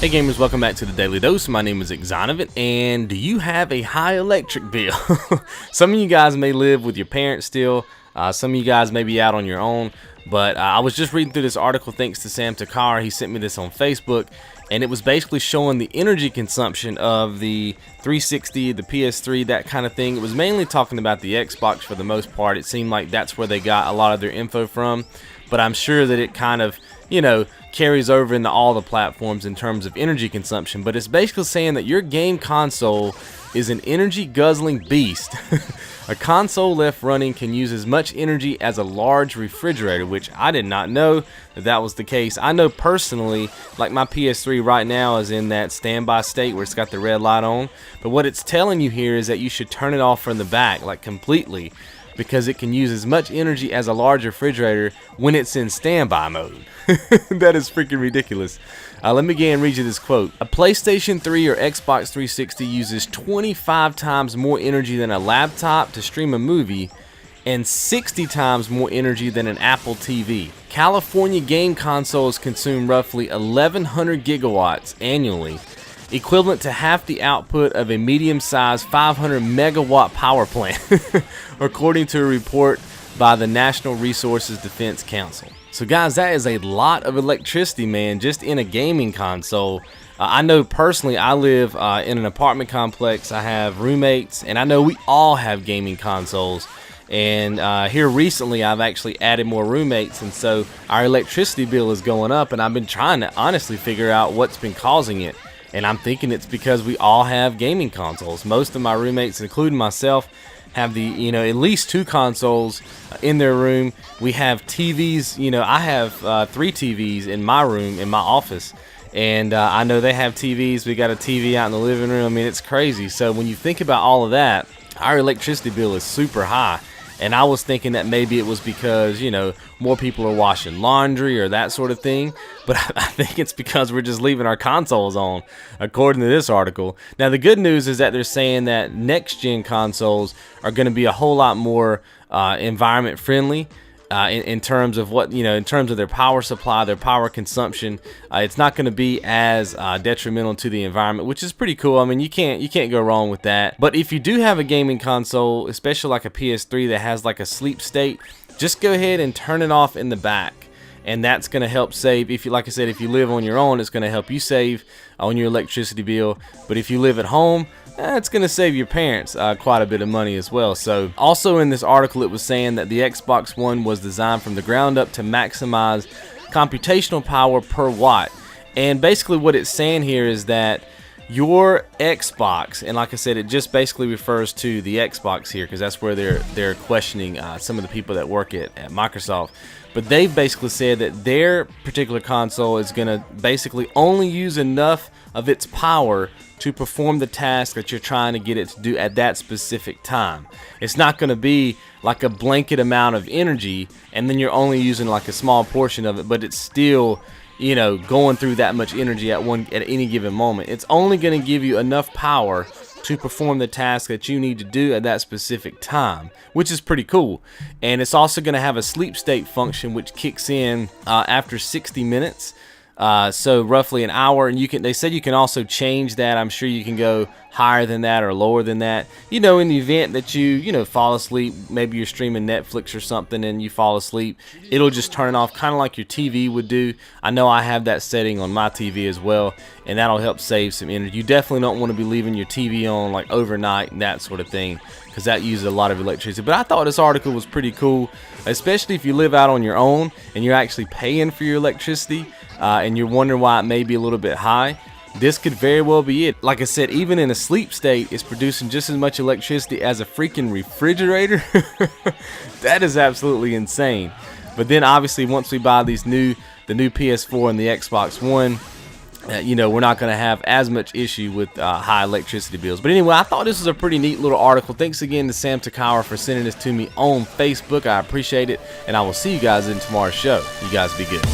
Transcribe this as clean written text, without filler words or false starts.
Hey gamers, welcome back to the Daily Dose. My name is Exonovit, and do you have a high electric bill? Some of you guys may live with your parents still, some of you guys may be out on your own, but I was just reading through this article thanks to Sam Takara. He sent me this on Facebook, and it was basically showing the energy consumption of the 360, the PS3, that kind of thing. It was mainly talking about the Xbox for the most part. It seemed like that's where they got a lot of their info from, but I'm sure that it kind of, carries over into all the platforms in terms of energy consumption. But it's basically saying that your game console is an energy guzzling beast. A console left running can use as much energy as a large refrigerator, which I did not know that was the case. I know personally, like my PS3 right now is in that standby state where it's got the red light on, but what it's telling you here is that you should turn it off from the back, like completely, because it can use as much energy as a large refrigerator when it's in standby mode. That is freaking ridiculous. Let me again read you this quote. A PlayStation 3 or Xbox 360 uses 25 times more energy than a laptop to stream a movie and 60 times more energy than an Apple TV. California game consoles consume roughly 1,100 gigawatts annually, equivalent to half the output of a medium-sized 500 megawatt power plant, according to a report by the National Resources Defense Council. So guys, that is a lot of electricity, man, just in a gaming console. I know personally, I live in an apartment complex. I have roommates, and I know we all have gaming consoles. And here recently, I've actually added more roommates, and so our electricity bill is going up, and I've been trying to honestly figure out what's been causing it. And I'm thinking it's because we all have gaming consoles. Most of my roommates, including myself, have the, at least 2 consoles in their room. We have TVs, I have 3 TVs in my room, in my office. And I know they have TVs. We got a TV out in the living room. I mean, it's crazy. So when you think about all of that, our electricity bill is super high. And I was thinking that maybe it was because, more people are washing laundry or that sort of thing. But I think it's because we're just leaving our consoles on, according to this article. Now, the good news is that they're saying that next-gen consoles are going to be a whole lot more environment friendly. In terms of what, in terms of their power supply, their power consumption, it's not going to be as detrimental to the environment, which is pretty cool. I mean, you can't go wrong with that. But if you do have a gaming console, especially like a PS3 that has like a sleep state, just go ahead and turn it off in the back. And that's going to help save. If you, like I said, if you live on your own, it's going to help you save on your electricity bill. But if you live at home, it's going to save your parents quite a bit of money as well. So also in this article, it was saying that the Xbox One was designed from the ground up to maximize computational power per watt. And basically what it's saying here is that your Xbox, and like I said, it just basically refers to the Xbox here, because that's where they're questioning some of the people that work at Microsoft. But they've basically said that their particular console is going to basically only use enough of its power to perform the task that you're trying to get it to do at that specific time. It's not going to be like a blanket amount of energy and then you're only using like a small portion of it, but it's still, going through that much energy at any given moment. It's only going to give you enough power to perform the task that you need to do at that specific time, which is pretty cool. And it's also going to have a sleep state function which kicks in after 60 minutes. So roughly an hour, and they said you can also change that. I'm sure you can go higher than that or lower than that. In the event that you fall asleep, maybe you're streaming Netflix or something and you fall asleep, it'll just turn it off, kind of like your TV would do. I know I have that setting on my TV as well, and that'll help save some energy. You definitely don't want to be leaving your TV on like overnight and that sort of thing, because that uses a lot of electricity. But I thought this article was pretty cool, especially if you live out on your own and you're actually paying for your electricity. And you're wondering why it may be a little bit high. This could very well be it. Like I said, even in a sleep state, it's producing just as much electricity as a freaking refrigerator. That is absolutely insane. But then obviously once we buy the new PS4 and the Xbox One, we're not going to have as much issue with high electricity bills. But anyway, I thought this was a pretty neat little article. Thanks again to Sam Takara for sending this to me on Facebook. I appreciate it, and I will see you guys in tomorrow's show. You guys be good.